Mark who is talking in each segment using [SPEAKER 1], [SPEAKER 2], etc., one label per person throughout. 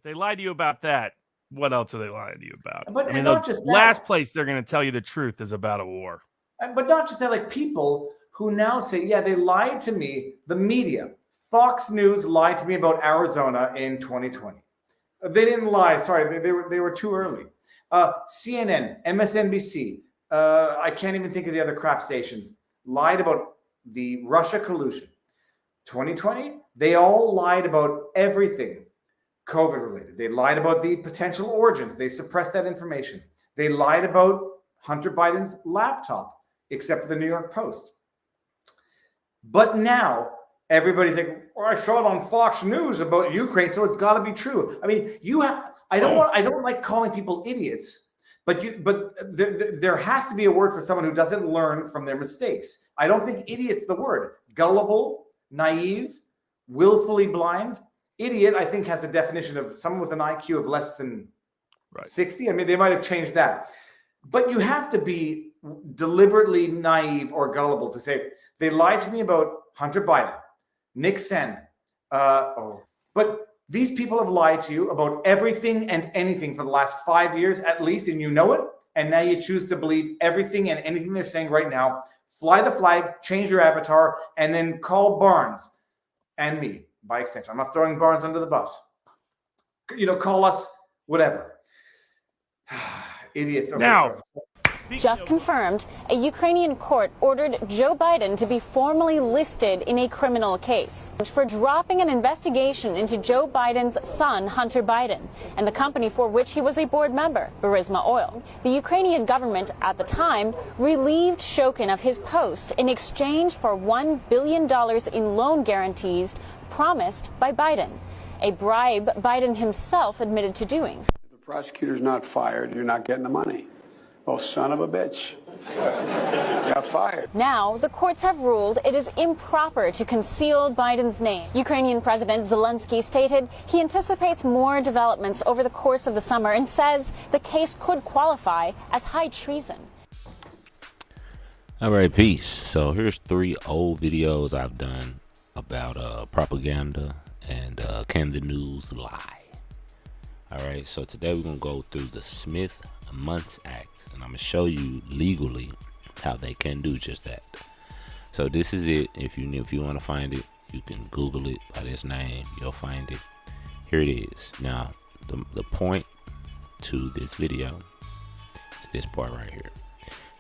[SPEAKER 1] If they lie to you about that, what else are they lying to you about?
[SPEAKER 2] But
[SPEAKER 1] I mean,
[SPEAKER 2] not
[SPEAKER 1] the
[SPEAKER 2] just that.
[SPEAKER 1] last place they're going to tell you the truth is about a war.
[SPEAKER 2] But not just that, like people who now say, yeah, they lied to me, the media. Fox News lied to me about Arizona in 2020. They didn't lie. Sorry, they were too early. CNN, MSNBC, I can't even think of the other crap stations, lied about the Russia collusion. 2020, they all lied about everything COVID related. They lied about the potential origins. They suppressed that information. They lied about Hunter Biden's laptop, except for the New York Post. But now everybody's like, well, I saw it on Fox News about Ukraine, so it's got to be true. I mean, I don't like calling people idiots, but there has to be a word for someone who doesn't learn from their mistakes. I don't think idiot's the word. Gullible, naive, willfully blind. Idiot, I think, has a definition of someone with an IQ of less than 60. I mean, they might have changed that. But you have to be deliberately naive or gullible to say, they lied to me about Hunter Biden, Nixon. But these people have lied to you about everything and anything for the last 5 years at least, and you know it. And now you choose to believe everything and anything they're saying right now. Fly the flag, change your avatar, and then call Barnes and me by extension. I'm not throwing Barnes under the bus. Call us whatever. Idiots. Okay,
[SPEAKER 1] now,
[SPEAKER 3] just confirmed, a Ukrainian court ordered Joe Biden to be formally listed in a criminal case for dropping an investigation into Joe Biden's son, Hunter Biden, and the company for which he was a board member, Burisma Oil. The Ukrainian government at the time relieved Shokin of his post in exchange for $1 billion in loan guarantees promised by Biden, a bribe Biden himself admitted to doing.
[SPEAKER 4] If the prosecutor's not fired, you're not getting the money. Oh, son of a bitch. Got fired.
[SPEAKER 3] Now, the courts have ruled it is improper to conceal Biden's name. Ukrainian President Zelensky stated he anticipates more developments over the course of the summer and says the case could qualify as high treason.
[SPEAKER 5] All right, peace. So here's 3 old videos I've done about propaganda and can the news lie? All right, so today we're going to go through the Mundt Act. And I'm going to show you legally how they can do just that. So this is it. If you want to find it, you can Google it by this name. You'll find it. Here it is. Now, the point to this video is this part right here.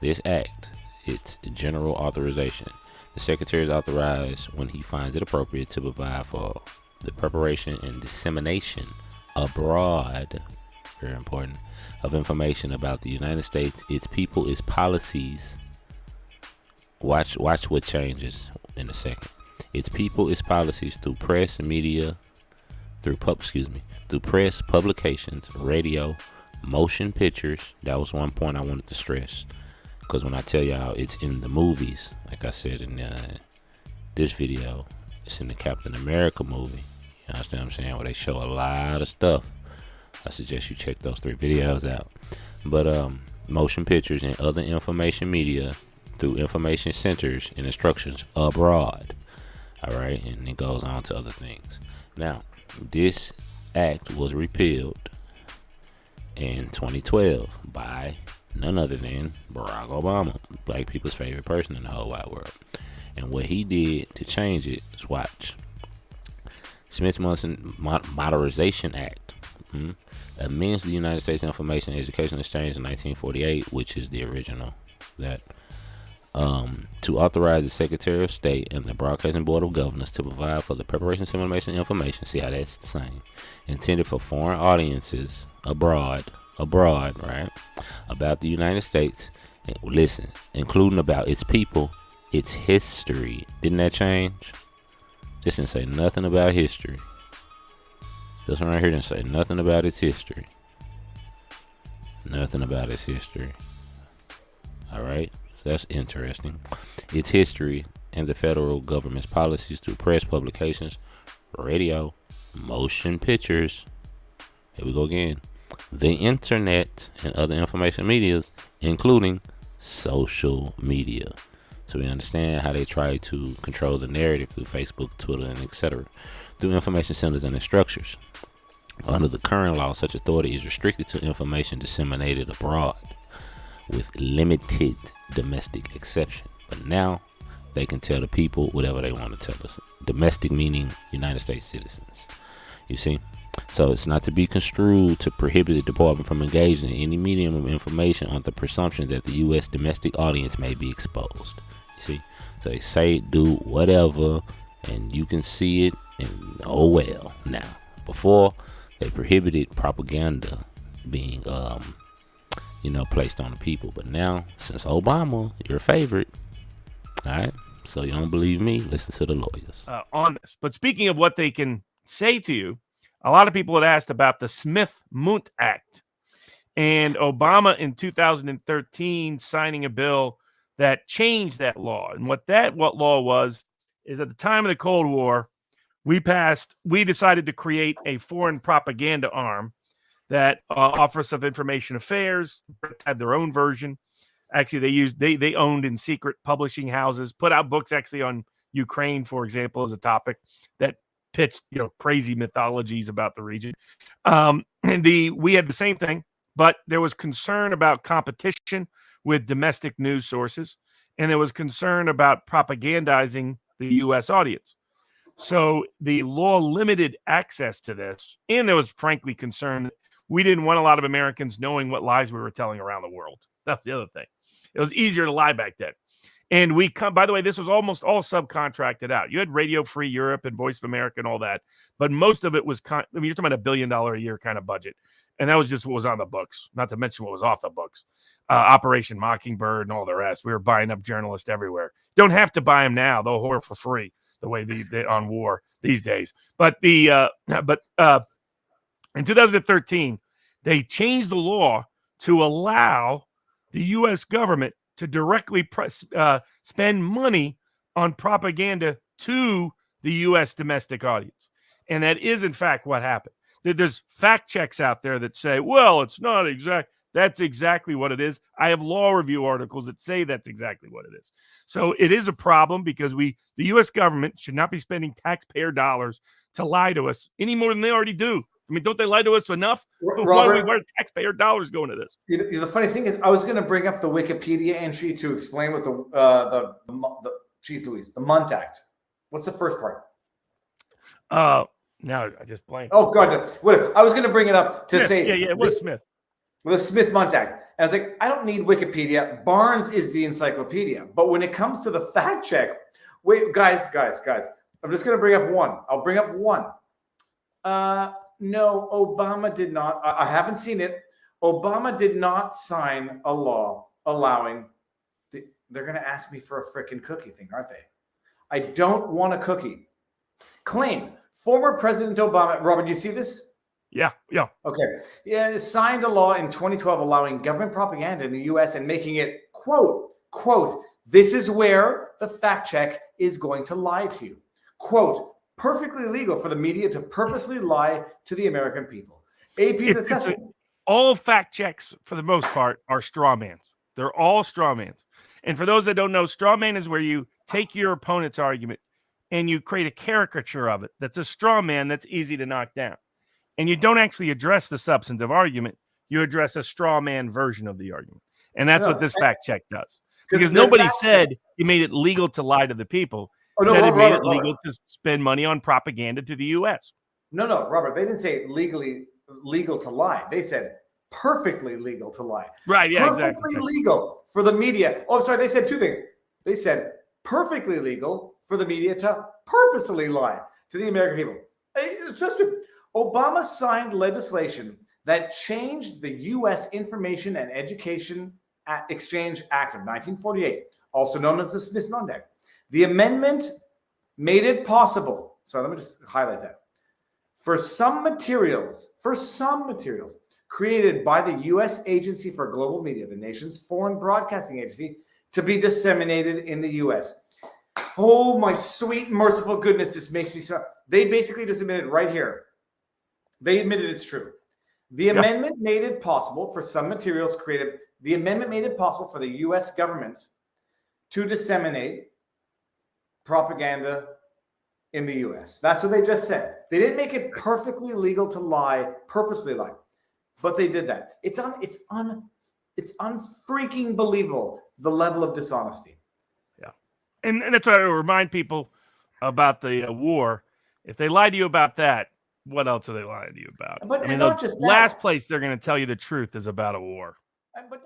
[SPEAKER 5] This act, it's general authorization. The secretary is authorized when he finds it appropriate to provide for the preparation and dissemination abroad, very important, of information about the United States, its people, its policies. Watch what changes in a second. Its people, its policies through press and media, through press, publications, radio, motion pictures. That was one point I wanted to stress, because when I tell y'all it's in the movies, like I said in this video, it's in the Captain America movie. You understand what I'm saying? Where they show a lot of stuff. I suggest you check those 3 videos out. But motion pictures and other information media through information centers and instructions abroad. All right, and it goes on to other things. Now, this act was repealed in 2012 by none other than Barack Obama, black people's favorite person in the whole wide world. And what he did to change it is watch. Smith-Mundt Modernization Act amends the United States Information and Education Exchange in 1948, which is the original, that to authorize the Secretary of State and the Broadcasting Board of Governors to provide for the preparation, dissemination, information, see how that's the same, intended for foreign audiences abroad, right, about the United States, listen, including about its people, its history. Didn't that change? This didn't say nothing about history. This one right here didn't say nothing about its history. Nothing about its history. Alright, so that's interesting. Its history and the federal government's policies through press, publications, radio, motion pictures. Here we go again. The internet and other information medias, including social media. So we understand how they try to control the narrative through Facebook, Twitter, and etc. through information centers and its structures. Under the current law, such authority is restricted to information disseminated abroad with limited domestic exception. But now they can tell the people whatever they want to tell us. Domestic meaning United States citizens. You see? So it's not to be construed to prohibit the department from engaging in any medium of information on the presumption that the U.S. domestic audience may be exposed. You see? So they say do whatever and you can see it and oh well. Now, before they prohibited propaganda being placed on the people, but now since Obama, your favorite, all right, so you don't believe me, listen to the lawyers
[SPEAKER 1] on this. But speaking of what they can say to you, a lot of people had asked about the Mundt Act and Obama in 2013 signing a bill that changed that law. And what law was is at the time of the Cold War, we decided to create a foreign propaganda arm that Office of Information Affairs had their own version. Actually, they owned in secret publishing houses, put out books actually on Ukraine, for example, as a topic that pitched crazy mythologies about the region. We had the same thing, but there was concern about competition with domestic news sources, and there was concern about propagandizing the U.S. audience. So the law limited access to this, and there was frankly concern that we didn't want a lot of Americans knowing what lies we were telling around the world. That's the other thing. It was easier to lie back then. And by the way, this was almost all subcontracted out. You had Radio Free Europe and Voice of America and all that, but most of it was, you're talking about $1 billion a year kind of budget. And that was just what was on the books, not to mention what was off the books. Operation Mockingbird and all the rest. We were buying up journalists everywhere. Don't have to buy them now. They'll whore for free the way they on war these days. But in 2013, they changed the law to allow the U.S. government to directly spend money on propaganda to the U.S. domestic audience. And that is, in fact, what happened. There's fact checks out there that say, well, it's not exact. That's exactly what it is. I have law review articles that say that's exactly what it is. So it is a problem because the U.S. government should not be spending taxpayer dollars to lie to us any more than they already do. I mean, don't they lie to us enough?
[SPEAKER 2] Robert,
[SPEAKER 1] why are taxpayer dollars going to this?
[SPEAKER 2] The funny thing is, I was going to bring up the Wikipedia entry to explain what the Mundt Act. What's the first part?
[SPEAKER 1] Now I just blanked.
[SPEAKER 2] Oh God, what? I was going to bring it up to say,
[SPEAKER 1] it was Smith.
[SPEAKER 2] The Mundt Act. And I was like, I don't need Wikipedia. Barnes is the encyclopedia. But when it comes to the fact check, wait, guys, I'm just going to bring up one. I'll bring up one. No, Obama did not. I haven't seen it. Obama did not sign a law allowing. They're going to ask me for a freaking cookie thing, aren't they? I don't want a cookie. Claim former President Obama. Robert, you see this?
[SPEAKER 1] Yeah.
[SPEAKER 2] Okay. Yeah, signed a law in 2012 allowing government propaganda in the U.S. and making it quote. This is where the fact check is going to lie to you. Quote. Perfectly legal for the media to purposely lie to the American people. AP's assessment.
[SPEAKER 1] All fact checks, for the most part, are straw mans. They're all straw mans. And for those that don't know, straw man is where you take your opponent's argument and you create a caricature of it. That's a straw man that's easy to knock down. And you don't actually address the substantive argument. You address a straw man version of the argument. And that's what this fact check does. Because nobody said you made it legal to lie to the people. Said it made it legal to spend money on propaganda to the U.S.
[SPEAKER 2] No, Robert. They didn't say legal to lie. They said perfectly legal to lie.
[SPEAKER 1] Right, yeah,
[SPEAKER 2] perfectly legal for the media. Oh, I'm sorry. They said two things. They said perfectly legal for the media to purposely lie to the American people. It's just Obama signed legislation that changed the U.S. Information and Education Exchange Act of 1948, also known as the Smith-Mundt Act. The amendment made it possible. So let me just highlight that. For some materials created by the U.S. Agency for Global Media, the nation's foreign broadcasting agency, to be disseminated in the U.S. Oh, my sweet, merciful goodness, this makes me so. They basically just admitted right here. They admitted it's true. The amendment made it possible for some materials created. The amendment made it possible for the U.S. government to disseminate propaganda in the US. That's what they just said. They didn't make it perfectly legal to lie, purposely lie, but they did that. It's unfreaking believable, the level of dishonesty.
[SPEAKER 1] Yeah. And that's why I remind people about the war. If they lie to you about that, what else are they lying to you about?
[SPEAKER 2] But
[SPEAKER 1] I mean,
[SPEAKER 2] not
[SPEAKER 1] the
[SPEAKER 2] just that.
[SPEAKER 1] last place they're going to tell you the truth is about a war.
[SPEAKER 2] But